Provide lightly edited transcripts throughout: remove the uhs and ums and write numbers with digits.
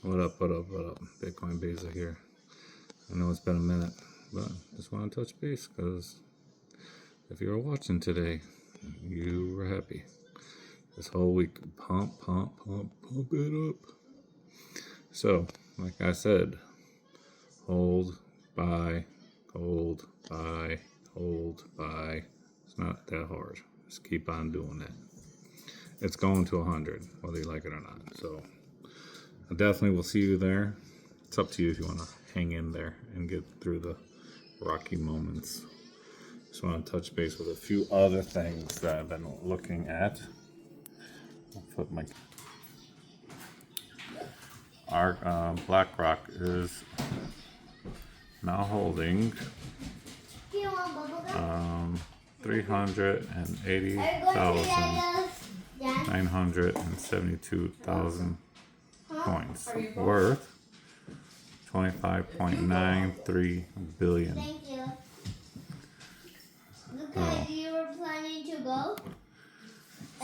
What up, what up, what up? Bitcoin Beza here. I know it's been a minute, but just want to touch base because if you were watching today, you were happy. This whole week, pump it up. So, like I said, hold, buy, hold, buy, hold, buy. It's not that hard. Just keep on doing that. It's going to 100, whether you like it or not. So, I definitely will see you there. It's up to you if you want to hang in there and get through the rocky moments. Just want to touch base with a few other things that I've been looking at. I'll put my BlackRock is now holding 380,972 coins worth 25.93 billion. Thank you. Because you were planning to go.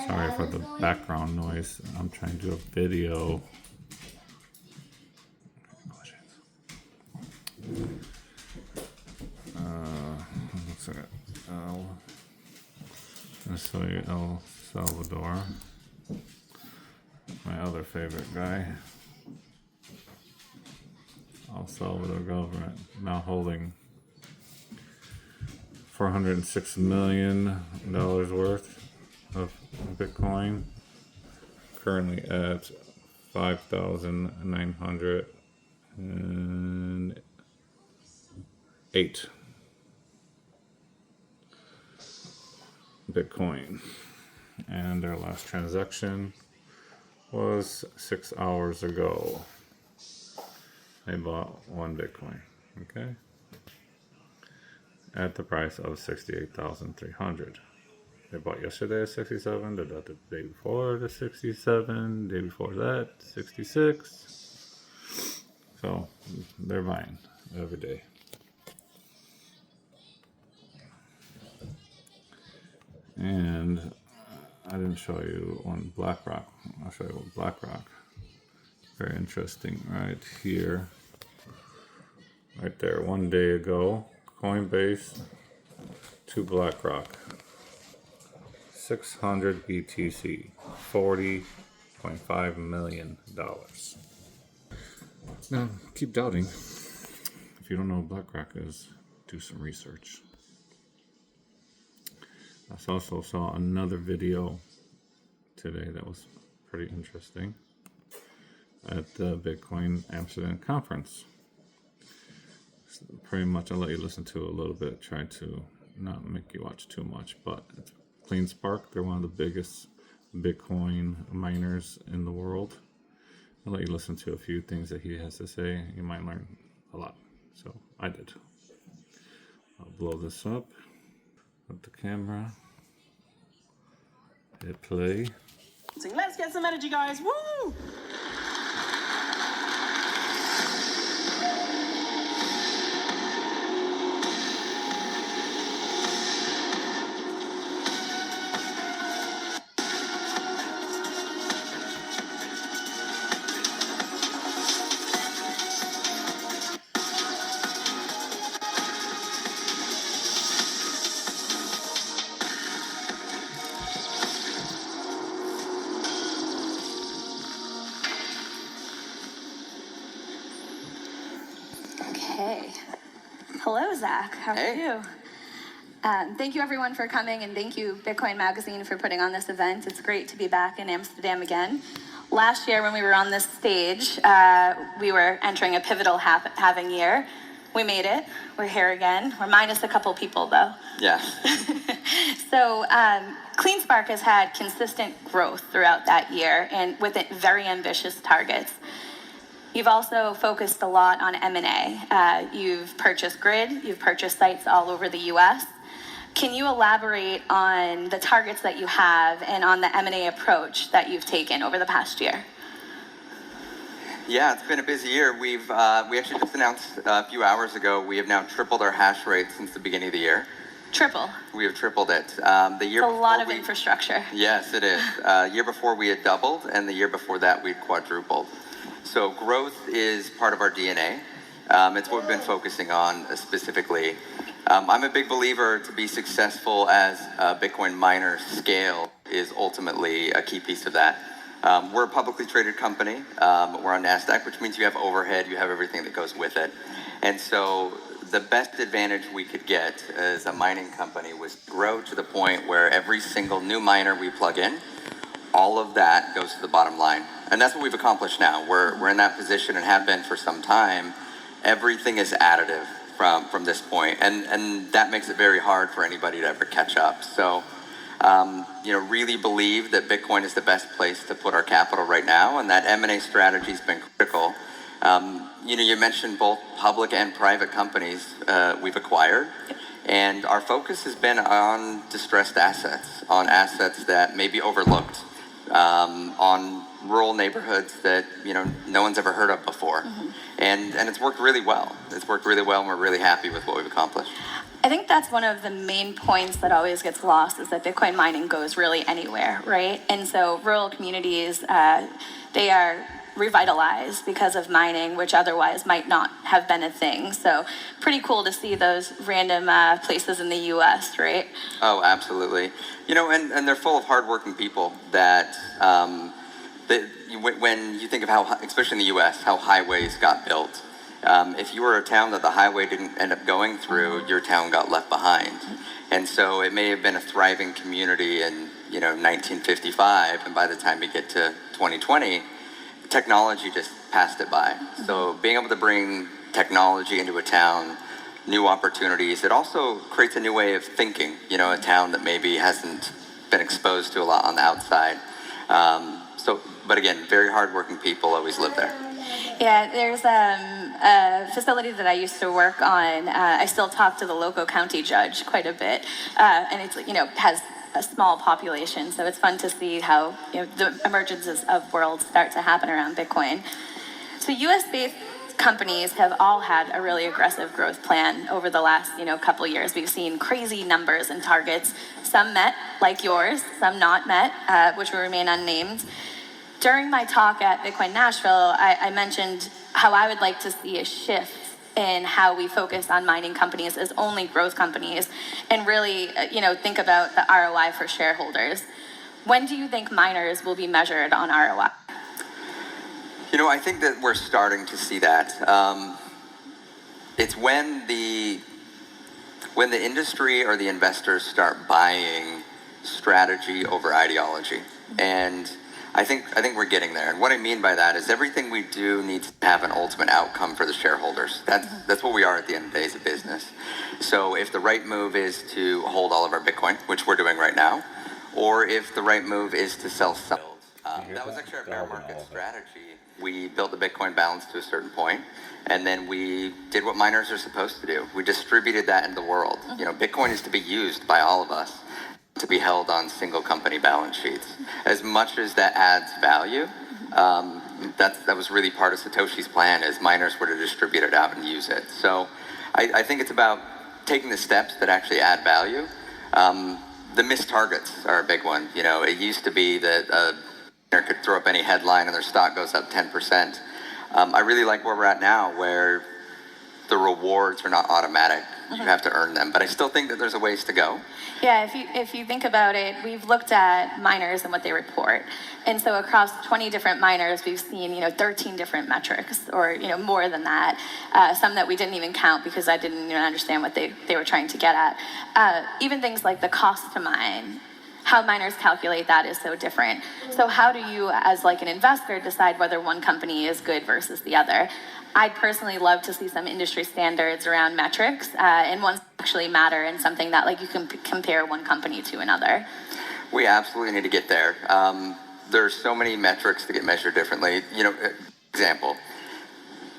Sorry for the background noise. I'm trying to do a video. Looks like let's show you El Salvador. My other favorite guy. El Salvador government now holding $406 million worth of Bitcoin, currently at 5,908 Bitcoin, and their last transaction was 6 hours ago. They bought one Bitcoin, okay, at the price of 68,300. They bought yesterday at 67. They bought the day before the 67. Day before that 66. So they're buying every day. And I didn't show you on BlackRock. I'll show you what BlackRock. Very interesting right here. Right there, 1 day ago, Coinbase to BlackRock. 600 BTC, $40.5 million. Now, keep doubting. If you don't know what BlackRock is, do some research. I also saw another video today that was pretty interesting at the Bitcoin Amsterdam conference. So pretty much I'll let you listen to a little bit, try to not make you watch too much, but it's cleanspark. They're one of the biggest Bitcoin miners in the world. I'll let you listen to a few things that he has to say. You might learn a lot. So I did. I'll blow this up. Put the camera. Hit play. Let's get some energy, guys. Woo! Hey. Hello, Zach. How are you? Thank you, everyone, for coming, and thank you, Bitcoin Magazine, for putting on this event. It's great to be back in Amsterdam again. Last year, when we were on this stage, we were entering a pivotal halving year. We made it. We're here again. We're minus a couple people, though. Yeah. So, CleanSpark has had consistent growth throughout that year, and with it, very ambitious targets. You've also focused a lot on M&A. You've purchased Grid, you've purchased sites all over the US. Can you elaborate on the targets that you have and on the M&A approach that you've taken over the past year? Yeah, it's been a busy year. We actually just announced a few hours ago, we have now tripled our hash rate since the beginning of the year. Triple. We have tripled it. The year It's a lot of infrastructure. Yes, it is. Year before we had doubled, and the year before that we had quadrupled. So growth is part of our DNA. It's what we've been focusing on specifically. I'm a big believer to be successful as a Bitcoin miner, scale is ultimately a key piece of that. We're a publicly traded company. We're on NASDAQ, which means you have overhead, you have everything that goes with it. And so the best advantage we could get as a mining company was grow to the point where every single new miner we plug in, all of that goes to the bottom line. And that's what we've accomplished now. We're in that position and have been for some time. Everything is additive from this point. And that makes it very hard for anybody to ever catch up. So, really believe that Bitcoin is the best place to put our capital right now. And that M&A strategy has been critical. You mentioned both public and private companies we've acquired. And our focus has been on distressed assets, on assets that may be overlooked, on rural neighborhoods that no one's ever heard of before. Mm-hmm. And it's worked really well. It's worked really well, and we're really happy with what we've accomplished. I think that's one of the main points that always gets lost is that Bitcoin mining goes really anywhere, right? And so rural communities, they are revitalized because of mining, which otherwise might not have been a thing. So pretty cool to see those random places in the U.S., right? Oh, absolutely. And they're full of hardworking people that, when you think of how, especially in the U.S., how highways got built. If you were a town that the highway didn't end up going through, your town got left behind. And so it may have been a thriving community in 1955, and by the time you get to 2020, technology just passed it by. So being able to bring technology into a town, new opportunities, it also creates a new way of thinking, a town that maybe hasn't been exposed to a lot on the outside. But again, very hardworking people always live there. Yeah, there's a facility that I used to work on. I still talk to the local county judge quite a bit, and it's has a small population, so it's fun to see how the emergences of worlds start to happen around Bitcoin. So U.S.-based companies have all had a really aggressive growth plan over the last couple years. We've seen crazy numbers and targets, some met, like yours, some not met, which will remain unnamed. During my talk at Bitcoin Nashville, I mentioned how I would like to see a shift in how we focus on mining companies as only growth companies and really, think about the ROI for shareholders. When do you think miners will be measured on ROI? I think that we're starting to see that. It's when the industry or the investors start buying strategy over ideology. And I think we're getting there. And what I mean by that is everything we do needs to have an ultimate outcome for the shareholders. That's what we are at the end of the day as a business. So if the right move is to hold all of our Bitcoin, which we're doing right now, or if the right move is to sell some, that was actually our bear market strategy. We built the Bitcoin balance to a certain point, and then we did what miners are supposed to do. We distributed that in the world. Bitcoin is to be used by all of us, to be held on single company balance sheets. As much as that adds value, that was really part of Satoshi's plan, is miners were to distribute it out and use it. So I think it's about taking the steps that actually add value. The missed targets are a big one. It used to be that a miner could throw up any headline and their stock goes up 10%. I really like where we're at now, where the rewards are not automatic. You have to earn them. But I still think that there's a ways to go. Yeah, if you think about it, we've looked at miners and what they report. And so across 20 different miners, we've seen, 13 different metrics, or, more than that. Some that we didn't even count because I didn't even understand what they were trying to get at. Even things like the cost to mine, how miners calculate that is so different. So how do you, as like an investor, decide whether one company is good versus the other? I'd personally love to see some industry standards around metrics, and ones that actually matter, and something that you can compare one company to another. We absolutely need to get there. There's so many metrics to get measured differently. Example,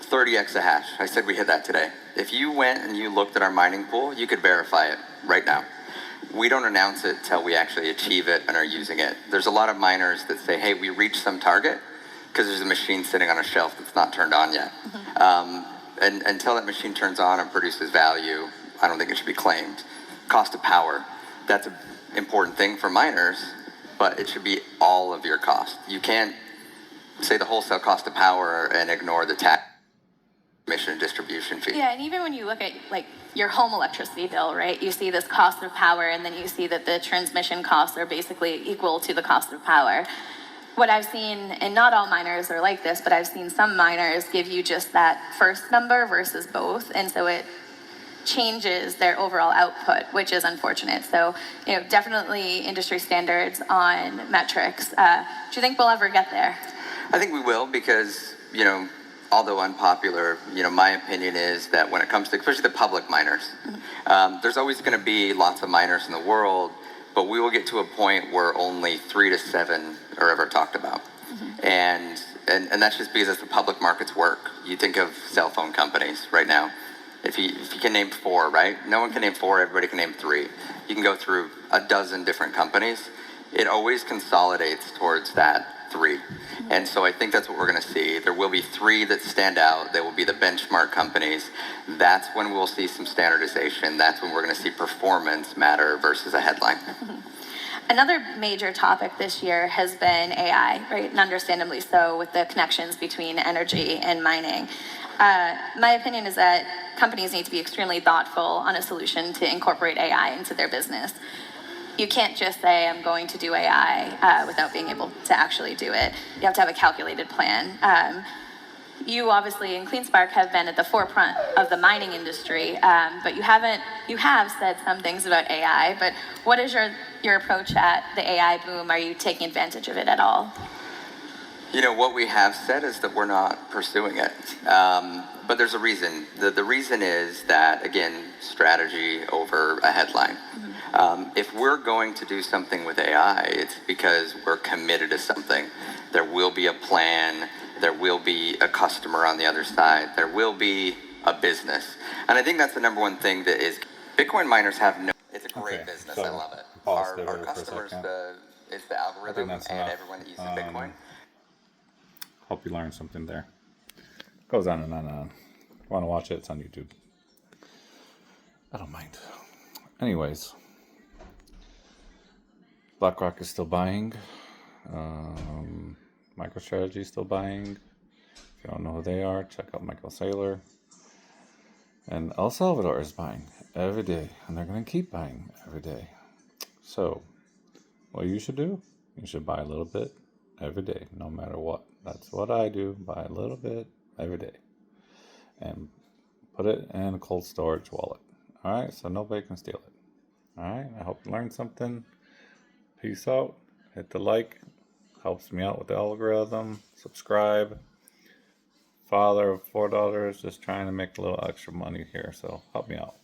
30 exahash. I said we hit that today. If you went and you looked at our mining pool, you could verify it right now. We don't announce it till we actually achieve it and are using it. There's a lot of miners that say, hey, we reached some target, because there's a machine sitting on a shelf that's not turned on yet. And until that machine turns on and produces value, I don't think it should be claimed. Cost of power, that's an important thing for miners, but it should be all of your cost. You can't say the wholesale cost of power and ignore the tax transmission distribution fee. Yeah, and even when you look at like your home electricity bill, right? You see this cost of power, and then you see that the transmission costs are basically equal to the cost of power. What I've seen, and not all miners are like this, but I've seen some miners give you just that first number versus both, and so it changes their overall output, which is unfortunate. So, definitely industry standards on metrics. Do you think we'll ever get there? I think we will because, although unpopular, my opinion is that when it comes to, especially the public miners, there's always going to be lots of miners in the world, but we will get to a point where only 3 to 7 are ever talked about. And that's just because as the public markets work. You think of cell phone companies right now. If you can name 4, right? No one can name 4, everybody can name 3. You can go through a dozen different companies. It always consolidates towards that 3. And so I think that's what we're going to see. There will be 3 that stand out. They will be the benchmark companies. That's when we'll see some standardization. That's when we're going to see performance matter versus a headline. Another major topic this year has been AI, right? And understandably so, with the connections between energy and mining. My opinion is that companies need to be extremely thoughtful on a solution to incorporate AI into their business. You can't just say, I'm going to do AI without being able to actually do it. You have to have a calculated plan. You obviously in CleanSpark have been at the forefront of the mining industry, but you have said some things about AI, but what is your approach at the AI boom? Are you taking advantage of it at all? What we have said is that we're not pursuing it. But there's a reason. The reason is that, again, strategy over a headline. If we're going to do something with AI, it's because we're committed to something. There will be a plan. There will be a customer on the other side. There will be a business. And I think that's the number one thing that is Bitcoin miners have no. It's a great business. I love it. Our customers, it's the algorithm and everyone that uses Bitcoin. Hope you learned something there. Goes on and on and on. Want to watch it? It's on YouTube. I don't mind. Anyways, BlackRock is still buying. MicroStrategy is still buying. If you don't know who they are, check out Michael Saylor. And El Salvador is buying every day, and they're going to keep buying every day. So, what you should do, you should buy a little bit every day, no matter what. That's what I do, buy a little bit every day. And put it in a cold storage wallet. Alright, so nobody can steal it. Alright, I hope you learned something. Peace out. Hit the like. Helps me out with the algorithm. Subscribe. Father of 4 daughters, just trying to make a little extra money here, so help me out.